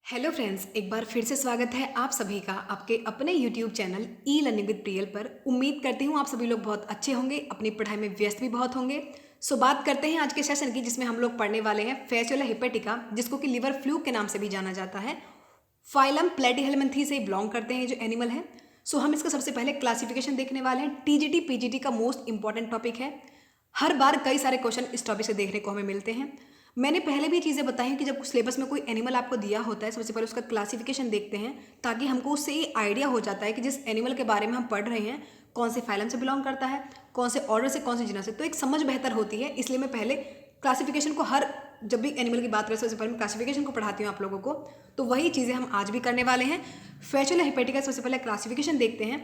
Hello friends, एक बार फिर से स्वागत है आप सभी का आपके अपने YouTube channel e learning with Priyal पर। उम्मीद करती हूँ आप सभी लोग बहुत अच्छे होंगे, अपनी पढ़ाई में व्यस्त भी बहुत होंगे। सो बात करते हैं आज के सेशन की, जिसमें हम लोग पढ़ने वाले हैं फैसियोला हिपेटिका, जिसको कि लिवर फ्लू के नाम से भी जाना जाता है। फाइलम प्लेटीहेलमिन्थी से बिलोंग करते हैं जो एनिमल है। सो हम इसका सबसे पहले क्लासिफिकेशन देखने वाले हैं। टीजीटी पीजीटी का मोस्ट इंपॉर्टेंट टॉपिक है। हर बार कई सारे क्वेश्चन इस टॉपिक से देखने को हमें मिलते हैं। मैंने पहले भी चीज़ें बताई हैं कि जब सिलेबस में कोई एनिमल आपको दिया होता है, सबसे पहले उसका क्लासिफिकेशन देखते हैं, ताकि हमको उससे ये आइडिया हो जाता है कि जिस एनिमल के बारे में हम पढ़ रहे हैं कौन से फाइलम से बिलोंग करता है, कौन से ऑर्डर से, कौन से जिनस से, तो एक समझ बेहतर होती है। इसलिए मैं पहले क्लासिफिकेशन को जब भी एनिमल की बात करें सबसे पहले मैं क्लासिफिकेशन को पढ़ाती हूँ आप लोगों को। तो वही चीज़ें हम आज भी करने वाले हैं। फैसियोला हिपेटिका सबसे पहले क्लासिफिकेशन देखते हैं।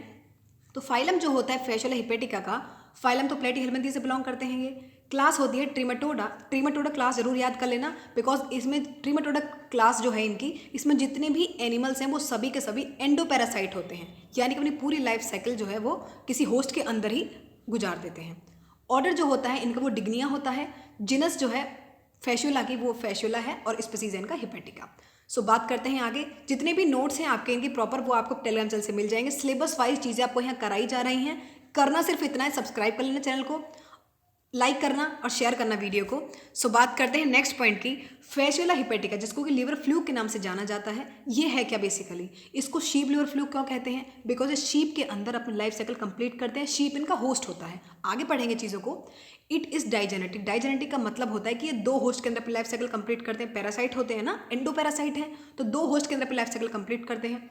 तो फाइलम जो होता है फैसियोला हिपेटिका का, फाइलम तो प्लेटीहेलमिन्थी से बिलोंग करते हैं। ये क्लास होती है ट्रिमेटोडा। ट्रिमेटोडा क्लास जरूर याद कर लेना, बिकॉज इसमें ट्रिमेटोडा क्लास जो है इनकी, इसमें जितने भी एनिमल्स हैं वो सभी के सभी एंडोपैरासाइट होते हैं, यानी कि अपनी पूरी लाइफ साइकिल जो है वो किसी होस्ट के अंदर ही गुजार देते हैं। ऑर्डर जो होता है इनका वो डिग्निया होता है। जिनस जो है फैसियोला की वो फैसियोला है, और स्पीसीज है इनका हिपेटिका। सो बात करते हैं आगे। जितने भी नोट्स हैं आपके इनकी प्रॉपर, वो आपको टेलीग्राम चैनल से मिल जाएंगे। सिलेबस वाइज चीज़ें आपको यहाँ कराई जा रही हैं। करना सिर्फ इतना है, सब्सक्राइब कर लेना चैनल को, लाइक करना और शेयर करना वीडियो को। सो बात करते हैं नेक्स्ट पॉइंट की। फैसियोला हिपेटिका, जिसको कि लिवर फ्लू के नाम से जाना जाता है, ये है क्या बेसिकली? इसको शीप लिवर फ्लू क्यों कहते हैं? बिकॉज ये शीप के अंदर अपनी लाइफ साइकिल कंप्लीट करते हैं। शीप इनका होस्ट होता है। आगे पढ़ेंगे चीज़ों को। It is digenetic. डाइजेनेटिक का मतलब होता है कि ये दो होस्ट के अंदर अपनी लाइफ साइकिल कंप्लीट करते हैं। पैरासाइट होते हैं ना, एंडोपैरासाइट हैं, तो दो होस्ट के अंदर अपनी लाइफ साइकिल कंप्लीट करते हैं।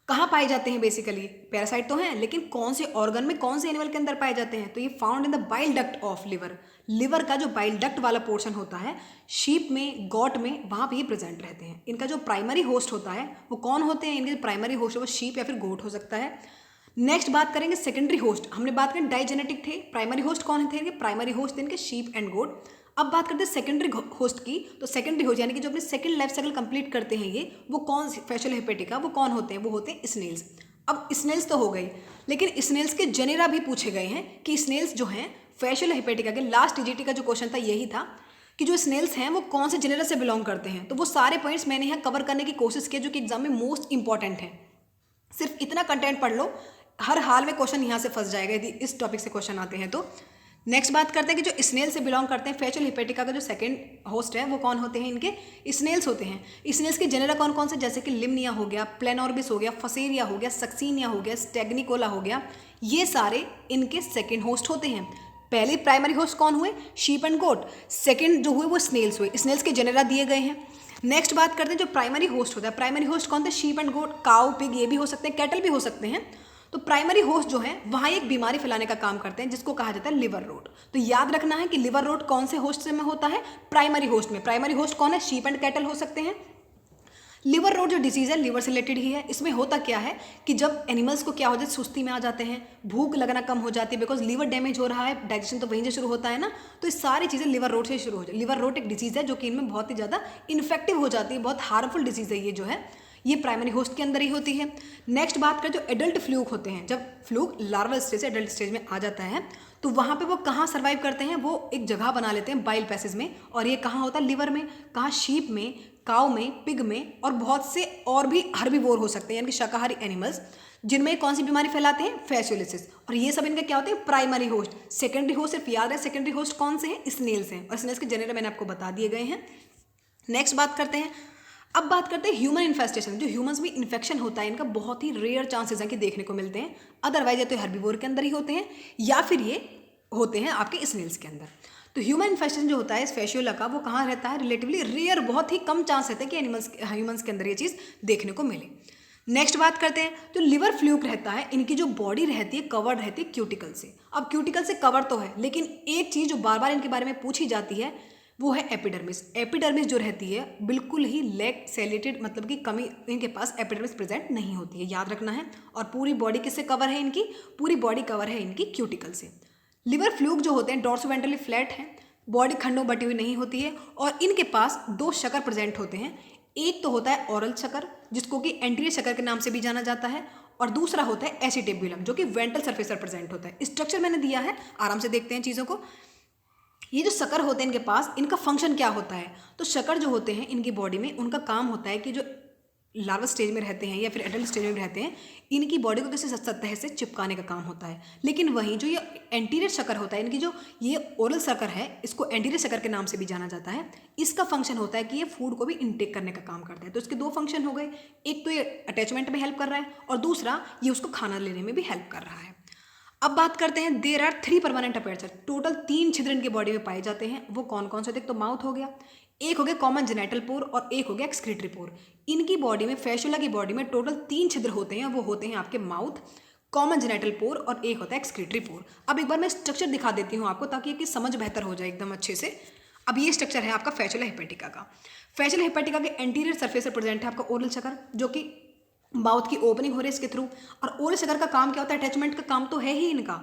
कहाँ पाए जाते हैं? बेसिकली पैरासाइट तो हैं, लेकिन कौन से ऑर्गन में, कौन से एनिमल के अंदर पाए जाते हैं? तो ये found in the bile duct of liver. Liver का जो बाइल डक्ट वाला पोर्शन होता है शीप में, गॉट में, वहाँ पे ये प्रेजेंट रहते हैं। इनका जो प्राइमरी होस्ट होता है वो कौन होते हैं? इनके प्राइमरी होस्ट है वो शीप या फिर गोट हो सकता है। नेक्स्ट बात करेंगे सेकेंडरी होस्ट। हमने बात करें डाइजेनेटिक थे, प्राइमरी होस्ट कौन थे? प्राइमरी होस्ट इनके शीप एंड गोट। अब बात करते हैं सेकेंडरी होस्ट की। तो सेकेंडरी होस्ट यानी कि जो अपने सेकेंड लाइफ साइकिल कंप्लीट करते हैं ये, वो कौन? फैसियोला हिपेटिका, वो कौन होते हैं? वो होते हैं स्नेल्स। अब स्नेल्स तो हो गई, लेकिन स्नेल्स के जेनेरा भी पूछे गए हैं कि स्नेल्स जो हैं फैसियोला हिपेटिका के, लास्ट टीजीटी का जो क्वेश्चन था यही था कि जो स्नेल्स हैं वो कौन से जेनेरा से बिलोंग करते हैं। तो वो सारे पॉइंट्स मैंने यहाँ कवर करने की कोशिश की, जो कि एग्जाम में मोस्ट इंपॉर्टेंट है। सिर्फ इतना कंटेंट पढ़ लो, हर हाल में क्वेश्चन यहाँ से फंस जाएगा यदि इस टॉपिक से क्वेश्चन आते हैं तो। नेक्स्ट बात करते हैं कि जो स्नेल से बिलोंग करते हैं, फैसियोला हिपेटिका का जो सेकंड होस्ट है वो कौन होते हैं? इनके स्नेल्स होते हैं। स्नेल्स के जेनेरा कौन कौन से? जैसे कि लिम्निया हो गया, प्लेनोर्बिस हो गया, फसेरिया हो गया, सक्सीनिया हो गया, स्टेगनिकोला हो गया। ये सारे इनके सेकेंड होस्ट होते हैं। पहले प्राइमरी होस्ट कौन हुए? Sheep and goat. सेकेंड जो हुए वो स्नेल्स हुए। स्नेल्स के जेनेरा दिए गए हैं। नेक्स्ट बात करते हैं जो प्राइमरी होस्ट होता है। प्राइमरी होस्ट कौन थे? Sheep and goat, cow, pig, ये भी हो सकते हैं, कैटल भी हो सकते हैं। तो प्राइमरी होस्ट जो है वहाँ एक बीमारी फैलाने का काम करते हैं, जिसको कहा जाता है लिवर रोट। तो याद रखना है कि लिवर रोट कौन से होस्ट में होता है? प्राइमरी होस्ट में। प्राइमरी होस्ट कौन है? शीप एंड कैटल हो सकते हैं। लिवर रोट जो डिजीज़ है लिवर से रिलेटेड ही है। इसमें होता क्या है कि जब एनिमल्स को क्या हो जाता है, सुस्ती में आ जाते हैं, भूख लगना कम हो जाती है, बिकॉज लिवर डैमेज हो रहा है, डाइजेशन तो वहीं से शुरू होता है ना। तो ये सारी चीज़ें लिवर रोट से शुरू हो जाती है। लिवर रोट एक डिजीज़ है जो कि इनमें बहुत ही ज़्यादा इन्फेक्टिव हो जाती है, बहुत हार्मफुल डिजीज़ है ये जो है। ये प्राइमरी होस्ट के अंदर ही होती है। नेक्स्ट बात करें जो एडल्ट फ्लूक होते हैं, जब फ्लूक लार्वल स्टेज से एडल्ट स्टेज में आ जाता है तो वहाँ पे वो कहाँ सर्वाइव करते हैं? वो एक जगह बना लेते हैं बाइल पैसेज में, और ये कहाँ होता है? लिवर में। कहाँ? शीप में, काउ में, पिग में, और बहुत से और भी हर्बीवोर हो सकते हैं, यानी कि शाकाहारी एनिमल्स, जिनमें कौन सी बीमारी फैलाते हैं? फैसियोलिसिस। और ये सब इनका क्या होते हैं? Primary host. सेकेंडरी होस्ट सिर्फ याद है, सेकेंडरी होस्ट कौन से हैं? स्नेल्स हैं, और स्नेल्स के जेनेरा मैंने आपको बता दिए गए हैं। नेक्स्ट बात करते हैं, अब बात करते हैं ह्यूमन इन्फेस्टेशन। जो ह्यूमंस में इन्फेक्शन होता है इनका बहुत ही रेयर चांसेस हैं कि देखने को मिलते हैं। अदरवाइज या तो हर्बीवोर के अंदर ही होते हैं, या फिर ये होते हैं आपके स्नेल्स के अंदर। तो ह्यूमन इन्फेक्शन जो होता है इस फैसियोला का, वो कहाँ रहता है? रिलेटिवली रेयर, बहुत ही कम चांस रहते हैं कि ह्यूमंस के अंदर ये चीज़ देखने को मिले। नेक्स्ट बात करते हैं, तो लिवर फ्लूक रहता है, इनकी जो बॉडी रहती है कवर्ड रहती है क्यूटिकल से। अब क्यूटिकल से कवर तो है, लेकिन एक चीज़ जो बार बार इनके बारे में पूछी जाती है वो है एपिडर्मिस। एपिडर्मिस जो रहती है बिल्कुल ही लेग सेलेटेड, मतलब कि कमी, इनके पास एपिडर्मिस प्रेजेंट नहीं होती है, याद रखना है। और पूरी बॉडी किससे कवर है? इनकी पूरी बॉडी कवर है इनकी क्यूटिकल से। लिवर फ्लूक जो होते हैं डोर्सोवेंट्रली फ्लैट हैं, बॉडी खंडों बटी हुई नहीं होती है, और इनके पास दो शकर प्रेजेंट होते हैं। एक तो होता है ओरल शकर, जिसको कि एंटीरियर शकर के नाम से भी जाना जाता है, और दूसरा होता है एसिटेबुलम, जो कि वेंट्रल सरफेस पर प्रेजेंट होता है। स्ट्रक्चर मैंने दिया है, आराम से देखते हैं चीज़ों को। ये जो शकर होते हैं इनके पास, इनका फंक्शन क्या होता है? तो शकर जो होते हैं इनकी बॉडी में, उनका काम होता है कि जो लार्वा स्टेज में रहते हैं या फिर एडल्ट स्टेज में रहते हैं, इनकी बॉडी को किसी सतह से चिपकाने का काम होता है। लेकिन वहीं जो ये एंटीरियर शकर होता है, इनकी जो ये ओरल शकर है, इसको एंटीरियर शकर के नाम से भी जाना जाता है। इसका फंक्शन होता है कि ये फूड को भी इनटेक करने का काम करता है। तो इसके दो फंक्शन हो गए, एक तो ये अटैचमेंट में हेल्प कर रहा है और दूसरा ये उसको खाना लेने में भी हेल्प कर रहा है। अब बात करते हैं, देयर आर 3 परमानेंट अपेयर्चर, टोटल 3 छिद्र इनकी बॉडी में पाए जाते हैं। वो कौन कौन से थे? तो माउथ हो गया, एक हो गया कॉमन जेनिटल पोर और एक हो गया एक्सक्रीटरी पोर। इनकी बॉडी में, फैशुला की बॉडी में टोटल 3 छिद्र होते हैं। वो होते हैं आपके माउथ, कॉमन जेनिटल पोर और एक होता है एक्सक्रीटरी पोर। अब एक बार मैं स्ट्रक्चर दिखा देती हूँ आपको, ताकि इसकी समझ बेहतर हो जाए एकदम अच्छे से। अब ये स्ट्रक्चर है आपका फैशुला हेपेटिका का। फैशुला हेपेटिका के एंटीरियर सरफेस पर प्रेजेंट है आपका ओरल शकर, जो कि माउथ की ओपनिंग हो रही है इसके थ्रू। और ओरल शकर का काम क्या होता है? अटैचमेंट का काम तो है ही इनका।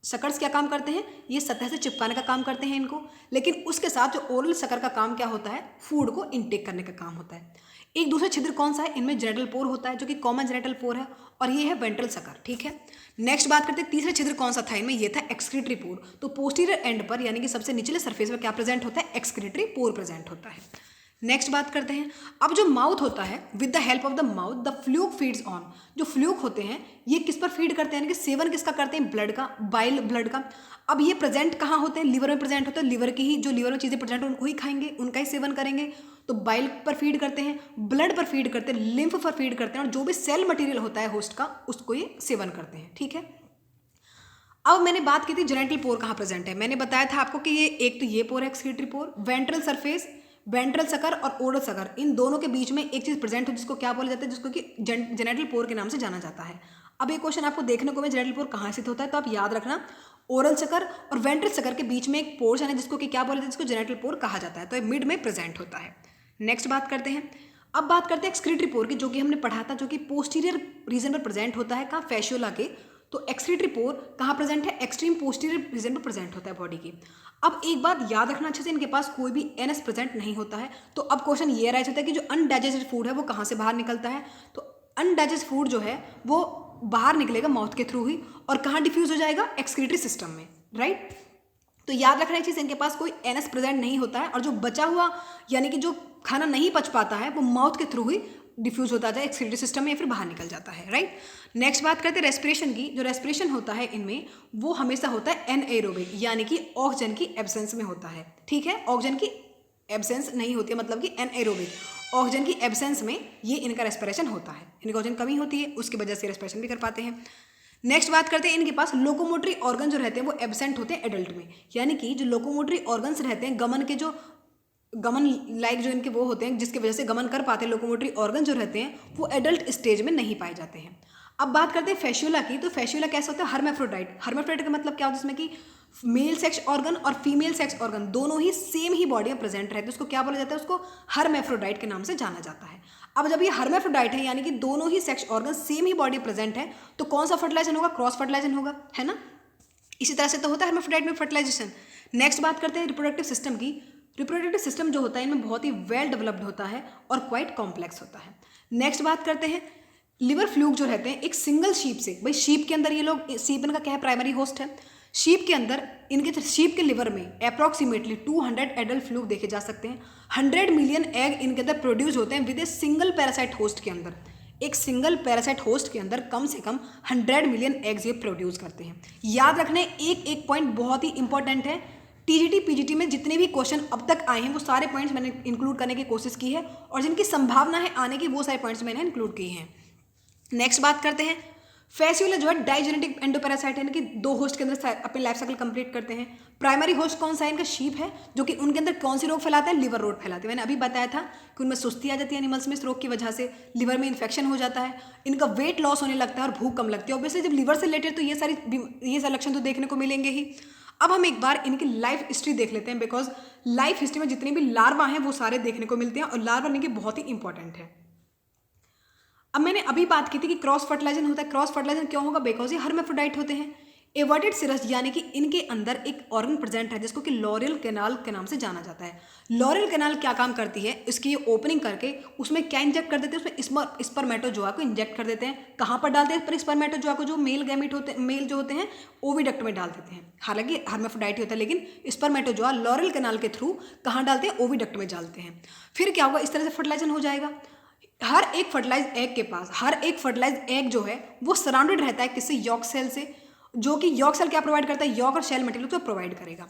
शकर्स क्या काम करते हैं? ये सतह से चिपकाने का काम करते हैं इनको। लेकिन उसके साथ जो ओरल शकर का काम क्या होता है? फूड को इनटेक करने का काम होता है। एक दूसरा छिद्र कौन सा है? इनमें जेनिटल पोर होता है, जो कि कॉमन जेनिटल पोर है, और ये है वेंट्रल शकर। ठीक है, नेक्स्ट बात करते हैं, तीसरा छिद्र कौन सा था इनमें? ये था एक्सक्रीटरी पोर। तो पोस्टीरियर एंड पर, यानी कि सबसे निचले सरफेस पर क्या प्रेजेंट होता है? एक्सक्रीटरी पोर प्रेजेंट होता है। नेक्स्ट बात करते हैं, अब जो माउथ होता है, with the help of the mouth the fluke feeds on. जो फ्लूक होते हैं ये किस पर फीड करते हैं? यानी कि सेवन किसका करते हैं? ब्लड का, बाइल ब्लड का। अब ये प्रेजेंट कहाँ होते हैं? लिवर में प्रेजेंट होते हैं। लिवर की ही, जो लिवर में चीज़ें प्रेजेंट हैं उनको ही खाएंगे, उनका ही सेवन करेंगे। तो बाइल पर फीड करते हैं, ब्लड पर फीड करते हैं, लिम्फ पर फीड करते हैं, और जो भी सेल मटेरियल होता है होस्ट का, उसको ये सेवन करते हैं। ठीक है, अब मैंने बात की थी जेनिटल पोर कहाँ प्रेजेंट है। मैंने बताया था आपको कि ये एक तो ये पोर है excretory pore, ventral surface, ventral sucker और ओरल शकर, इन दोनों के बीच में एक चीज प्रेजेंट हो जिसको क्या बोला जाता है? जिसको कि जेनिटल पोर के नाम से जाना जाता है। अब ये क्वेश्चन आपको देखने को में जेनिटल पोर कहाँ स्थित होता है, तो आप याद रखना, ओरल शकर और वेंट्रल शकर के बीच में एक पोर्शन है जिसको कि क्या बोला जाता है? जिसको जेनिटल पोर कहा जाता है। तो ये मिड में प्रेजेंट होता है। नेक्स्ट बात करते हैं, अब बात करते हैं एक्सक्रीटरी पोर की, जो कि हमने पढ़ा था, जो कि पोस्टीरियर रीजन पर प्रेजेंट होता है। कहाँ? फैशुला के। तो एक्सक्रीटरी पोर कहाँ प्रेजेंट है? एक्सट्रीम पोस्टीरियर रीजन पर प्रेजेंट होता है बॉडी की। अब एक बात याद रखना अच्छे से, इनके पास कोई भी एनएस प्रेजेंट नहीं होता है। तो अब क्वेश्चन ये राइज होता है कि जो अनडाइजेस्टेड फूड है वो कहाँ से बाहर निकलता है? तो अनडाइजेस्टेड फूड जो है वो बाहर निकलेगा माउथ के थ्रू ही, और कहाँ डिफ्यूज हो जाएगा? एक्सक्रीटरी सिस्टम में, राइट। तो याद रखना चीज़, इनके पास कोई एनएस प्रेजेंट नहीं होता है, और जो बचा हुआ यानी कि जो खाना नहीं पच पाता है वो माउथ के थ्रू ही डिफ्यूज होता है एक्सक्रीटरी सिस्टम में, या फिर बाहर निकल जाता है, राइट। नेक्स्ट बात करते हैं रेस्पिरेशन की। जो रेस्पिरेशन होता है इनमें, वो हमेशा होता है एनएरोबिक, यानी कि ऑक्सीजन की एब्सेंस में होता है। ठीक है, ऑक्सीजन की एब्सेंस नहीं होती है, मतलब कि एनएरोबिक, ऑक्सीजन की एब्सेंस में ये इनका रेस्पिरेशन होता है। इनकी ऑक्सीजन कमी होती है, उसकी वजह से रेस्पिरेशन भी कर पाते हैं। नेक्स्ट बात करते हैं, इनके पास लोकोमोटरी ऑर्गन जो रहते हैं वो एब्सेंट होते हैं एडल्ट में, यानी कि जो लोकोमोटरी ऑर्गन्स रहते हैं, गमन के जो गमन लाइक जो इनके वो होते हैं जिसकी वजह से गमन कर पाते हैं, लोकोमोटरी ऑर्गन जो रहते हैं वो एडल्ट स्टेज में नहीं पाए जाते हैं। अब बात करते हैं फैशुला की। तो फैशुला कैसा होता है? हर्मेफ्रोडाइट। हर्मेफ्रोडाइट का मतलब क्या होता है? जिसमें कि मेल सेक्स ऑर्गन और फीमेल सेक्स ऑर्गन दोनों ही सेम ही बॉडी में प्रेजेंट रहते हैं। उसको क्या बोला जाता है? उसको हर्मेफ्रोडाइट के नाम से जाना जाता है। अब जब ये हर्मेफ्रोडाइट है, यानी कि दोनों ही सेक्स ऑर्गन सेम ही बॉडी प्रेजेंट है, तो कौन सा फर्टिलाइजेशन होगा? क्रॉस फर्टिलाइजेशन होगा, है ना। इसी तरह से तो होता है हर्मेफ्रोडाइट में फर्टिलाइजेशन। नेक्स्ट बात करते हैं रिप्रोडक्टिव सिस्टम की। रिप्रोडक्टिव सिस्टम जो होता है इनमें बहुत ही वेल डेवलप्ड होता है और क्वाइट कॉम्प्लेक्स होता है। नेक्स्ट बात करते हैं लिवर फ्लूक जो रहते हैं एक सिंगल शीप से, भाई शीप के अंदर ये लोग, शीप इनका क्या है? प्राइमरी होस्ट है। शीप के अंदर इनके शीप के लिवर में अप्रॉक्सीमेटली 200 एडल्ट फ्लूक देखे जा सकते हैं। 100 मिलियन एग इनके अंदर प्रोड्यूस होते हैं with a single parasite host के अंदर। एक सिंगल पैरासाइट होस्ट के अंदर कम से कम 100 मिलियन एग्स ये प्रोड्यूस करते हैं। याद रखने एक एक पॉइंट बहुत ही इंपॉर्टेंट है। टीजीटी पीजीटी में जितने भी क्वेश्चन अब तक आए हैं वो सारे पॉइंट्स मैंने इंक्लूड करने की कोशिश की है, और जिनकी संभावना है आने की वो सारे पॉइंट्स मैंने इंक्लूड किए हैं। नेक्स्ट बात करते हैं फैस्यूला जो है डाइजेनेटिक एंडोपैरासाइट है, यानी कि 2 होस्ट के अंदर अपने लाइफ साइकिल कंप्लीट करते हैं। प्राइमरी होस्ट कौन सा है? इनका शीप है, जो कि उनके अंदर कौन सी रोग फैलाता है? लिवर रोग फैलाते हैं। मैंने अभी बताया था कि उनमें सुस्ती आ जाती है एनिमल्स में इस रोग की वजह से, लिवर में इन्फेक्शन हो जाता है, इनका वेट लॉस होने लगता है और भूख कम लगती है। ऑब्वियसली जब लिवर से रिलेटेड तो ये सारे लक्षण तो देखने को मिलेंगे ही। अब हम एक बार इनकी लाइफ हिस्ट्री देख लेते हैं, बिकॉज लाइफ हिस्ट्री में जितने भी लार्वा हैं वो सारे देखने को मिलते हैं, और लार्वा इनकी बहुत ही इंपॉर्टेंट है। अब मैंने अभी बात की थी कि क्रॉस फर्टिलाइजेशन होता है। क्रॉस फर्टिलाइजेशन क्यों होगा? बिकॉज ये हर्मेफ्रोडाइट होते हैं। एवर्टेड सिरस यानी कि इनके अंदर एक ऑर्गन प्रेजेंट है जिसको कि लॉरियल कैनाल के नाम से जाना जाता है। लॉरियल कैनाल क्या काम करती है, इसकी ये ओपनिंग करके उसमें क्या इंजेक्ट कर देते हैं, उसमें स्पर्मेटोजोआ को इंजेक्ट कर देते हैं। कहाँ पर डालते हैं पर स्पर्मेटोजोआ को, जो मेल गैमेट होते हैं, मेल जो होते हैं ओविडक्ट में डाल देते हैं। हालांकि हर्माफ्रोडाइट होता है लेकिन स्पर्मेटोजोआ लॉरियल कैनाल के थ्रू कहाँ डालते हैं, ओविडक्ट में डालते हैं। फिर क्या होगा, इस तरह से फर्टिलाइजेशन हो जाएगा। हर एक फर्टिलाइज एग के पास, हर एक फर्टिलाइज एग जो है वो सराउंडेड रहता है किससे, यॉक सेल से, जो कि यॉक सेल क्या प्रोवाइड करता है, यॉक और शेल मटेरियल को प्रोवाइड करेगा।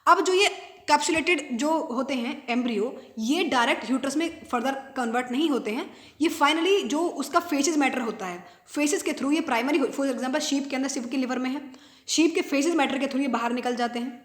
अब जो ये कैप्सुलेटेड जो होते हैं एम्ब्रियो, ये डायरेक्ट यूट्रस में फर्दर कन्वर्ट नहीं होते हैं, ये फाइनली जो उसका फेसिस मैटर होता है, फेसिस के थ्रू ये प्राइमरी, फॉर एग्जांपल शीप के अंदर, शीप के लिवर में है, शीप के फेसिस मैटर के थ्रू ये बाहर निकल जाते हैं।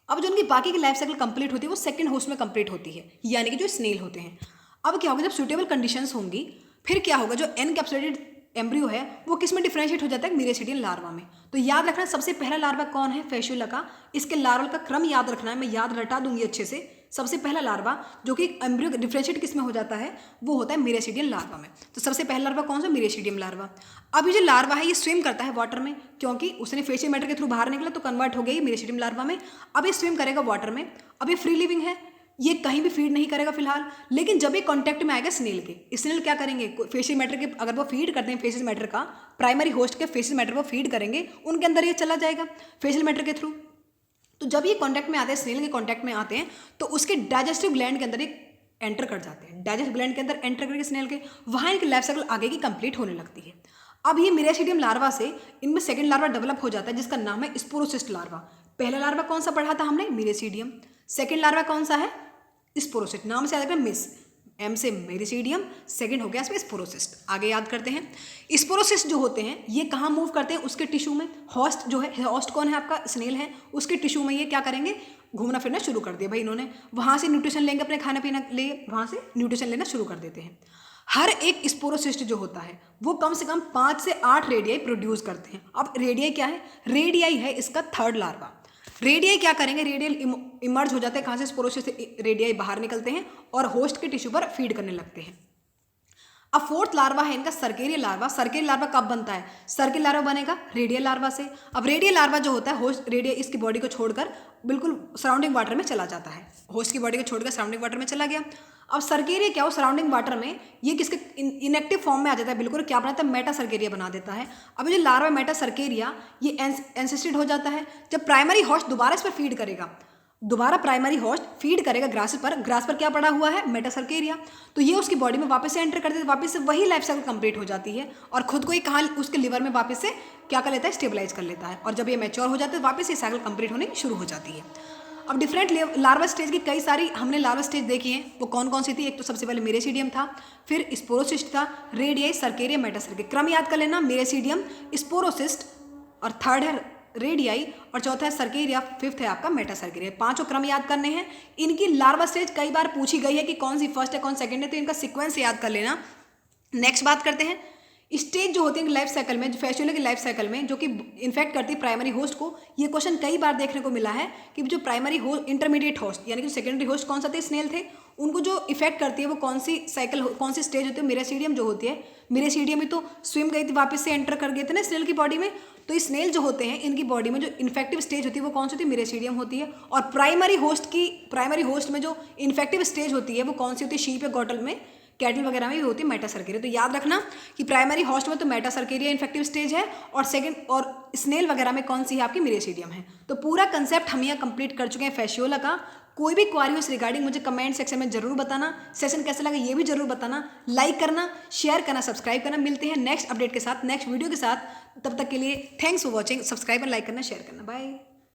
अब जो उनकी बाकी की लाइफ साइकिल कंप्लीट होती है वो सेकंड होस्ट में कंप्लीट होती है, यानी कि जो स्नेल होते हैं। अब क्या होगा, जब सूटेबल कंडीशंस होंगी फिर क्या होगा, जो एनकैप्सुलेटेड एम्ब्रियो है वो किस में डिफरेंशिएट हो जाता है, मिरेसिडियन लार्वा में। तो याद रखना सबसे पहला लार्वा कौन है, फैस्यूला का। इसके लार्वल का क्रम याद रखना है, मैं याद रटा दूंगी अच्छे से। सबसे पहला लार्वा जो कि एम्ब्रियो डिफरेंशिएट किस में हो जाता है, वो होता है मिरेसिडियन लार्वा में। तो सबसे पहला लार्वा कौन सा, मिरेसिडियम लार्वा। अब ये जो लार्वा है ये स्विम करता है वाटर में, क्योंकि उसने फेशियल मैटर के थ्रू बाहर निकला तो कन्वर्ट हो गई मिरेसिडियम लार्वा में। अब ये स्विम करेगा वाटर में। अब ये फ्री लिविंग है, ये कहीं भी फीड नहीं करेगा फिलहाल, लेकिन जब ये कांटेक्ट में आएगा स्नेल के, स्नेल क्या करेंगे, फेशियल मैटर के अगर वो फीड करते हैं फेशियल मैटर का, प्राइमरी होस्ट के फेशियल मैटर वो फीड करेंगे, उनके अंदर ये चला जाएगा फेशियल मैटर के थ्रू। तो जब ये कांटेक्ट में आते हैं, स्नेल के कांटेक्ट में आते हैं, तो उसके डाइजेस्टिव ग्लैंड के अंदर ये एंटर कर जाते हैं। डाइजेस्टिव ग्लैंड के अंदर एंटर करके स्नेल के, वहाँ इनकी लाइफ साइकिल आगे की कंप्लीट होने लगती है। अब ये मिरेसिडियम लार्वा से इनमें सेकेंड लार्वा डेवलप हो जाता है जिसका नाम है स्पोरोसिस्ट लार्वा। पहला लार्वा कौन सा पढ़ा था हमने, मिरेसिडियम। सेकेंड लार्वा कौन सा है, स्पोरोसिस्ट। नाम से याद रखना, मिस, एम से मेरिसीडियम, सेकंड हो गया इसमें स्पोरोसिस्ट। आगे याद करते हैं, स्पोरोसिस्ट जो होते हैं ये कहाँ मूव करते हैं, उसके टिश्यू में। होस्ट जो है, होस्ट कौन है आपका, स्नेल है, उसके टिश्यू में ये क्या करेंगे, घूमना फिरना शुरू कर दिया भाई इन्होंने। वहाँ से न्यूट्रिशन लेंगे, अपने खाना पीना ले, वहाँ से न्यूट्रिशन लेना शुरू कर देते हैं। हर एक स्पोरोसिस्ट जो होता है वो कम से कम 5 से 8 रेडियाई प्रोड्यूस करते हैं। अब रेडियाई क्या है, रेडियाई है इसका थर्ड लार्वा। रेडियाई क्या करेंगे, रेडियल इमर्ज हो जाते हैं, कहाँ से, स्पोरोसिस से रेडियाई बाहर निकलते हैं और होस्ट के टिश्यू पर फीड करने लगते हैं। अब फोर्थ लार्वा है इनका सर्केरियल लार्वा। सर्केरियल लार्वा कब बनता है, सर्केरियल लार्वा बनेगा रेडियल लार्वा से। अब रेडियल लार्वा जो होता है, होस्ट रेडियल इसकी बॉडी को छोड़कर बिल्कुल सराउंडिंग वाटर में चला जाता है, होस्ट की बॉडी को छोड़कर सराउंडिंग वाटर में चला गया। अब सर्केरिया क्या हो, सराउंडिंग वाटर में ये किसके इनएक्टिव फॉर्म में आ जाता है, बिल्कुल क्या बनाता है, मेटा सर्केरिया बना देता है। अब ये लार्वा मेटा सर्केरिया ये एंसेस्टेड हो जाता है। जब प्राइमरी होस्ट दोबारा इस पर फीड करेगा, दोबारा प्राइमरी होस्ट फीड करेगा ग्रास पर क्या पड़ा हुआ है, मेटा सर्केरिया, तो ये उसकी बॉडी में वापस से एंटर कर देता है, वापस से वही लाइफ साइकिल कंप्लीट हो जाती है और खुद को ही कहाँ उसके लिवर में वापस से क्या कर लेता है, स्टेबलाइज कर लेता है। और जब ये मैच्योर हो जाता है वापस ये साइकिल कंप्लीट होने शुरू हो जाती है। अब डिफरेंट लार्वा स्टेज की कई सारी हमने लार्वा स्टेज देखी हैं, वो कौन कौन सी थी, एक तो सबसे पहले मिरेसिडियम था, फिर स्पोरोसिस्ट था, रेडियाई, सर्केरिया, मेटा सर्केरिया। क्रम याद कर लेना, मिरेसिडियम, स्पोरोसिस्ट और थर्ड है रेडियाई और चौथा है सर्केरिया, फिफ्थ है आपका मेटा सर्केरिया। पांचों क्रम याद करने हैं। इनकी लार्वा स्टेज कई बार पूछी गई है कि कौन सी फर्स्ट है कौन सेकंड है, तो इनका सीक्वेंस याद कर लेना। नेक्स्ट बात करते हैं स्टेज जो होती है लाइफ साइकिल में, जो फैस्यूला की लाइफ साइकिल में जो कि इन्फेक्ट करती है प्राइमरी होस्ट को। ये क्वेश्चन कई बार देखने को मिला है कि जो प्राइमरी होस्ट, इंटरमीडिएट होस्ट यानी कि सेकेंडरी होस्ट कौन सा थे, स्नेल थे, उनको जो इफेक्ट करती है वो कौन सी साइकिल, कौन सी स्टेज होती है, मिरेसिडियम जो होती है। मिरेसिडियम में तो स्विम गई थी, वापस से एंटर कर गए थे ना स्नेल की बॉडी में, तो ये स्नेल जो होते हैं इनकी बॉडी में जो इन्फेक्टिव स्टेज होती है वो कौन सी होती है, मिरेसिडियम होती है। और प्राइमरी होस्ट में जो इन्फेक्टिव स्टेज होती है वो कौन सी होती है, शीप या गॉटल में, कैटल वगैरह में भी होती है मेटा सर्केरिया। तो याद रखना कि प्राइमरी होस्ट में तो मेटा सर्केरिया इन्फेक्टिव स्टेज है और सेकंड और स्नेल वगैरह में कौन सी है आपकी, मिरेसिडियम है। तो पूरा कंसेप्ट हम यहाँ कंप्लीट कर चुके हैं फैस्यूला का। कोई भी क्वारी हो इस रिगार्डिंग मुझे कमेंट सेक्शन में जरूर बताना। सेशन कैसा लगा ये भी जरूर बताना। लाइक करना, शेयर करना, सब्सक्राइब करना। मिलते हैं नेक्स्ट अपडेट के साथ, नेक्स्ट वीडियो के साथ। तब तक के लिए थैंक्स फॉर वॉचिंग। सब्सक्राइब और लाइक करना, शेयर करना। बाय।